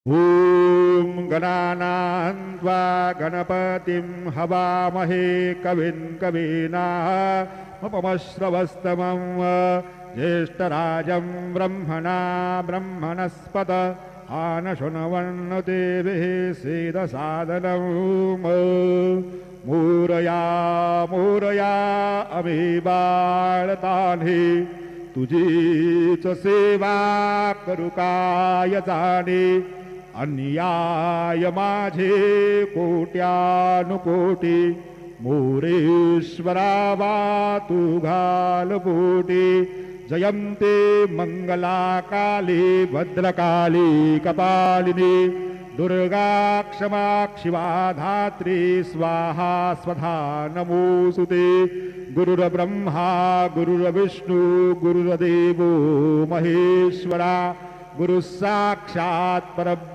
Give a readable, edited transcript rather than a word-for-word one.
ॐ गणानां त्वा गणपतिं हवामहे कविं कवीनामुपमश्रवस्तमं ज्येष्ठराजं ब्रह्मणा ब्रह्मणस्पत आनशृण्वन्नोतिभिः सीदसादनं मोरया मोरया आम्ही बाळतान्ही तुझीच सेवा करू काय जाणे अन्याय माझे कोट्यानुकोटी मोरेश्वरा वा तू घाल पोटी जयंते मंगला काली भद्रकाली कपालिनी दुर्गा क्षमा शिवा धात्री स्वाहा स्वधा नमोस्तुते गुरुर्ब्रह्मा गुरुर्विष्णु गुरुर्देवो महेश्वरा गुरुः साक्षात् परब्रह्म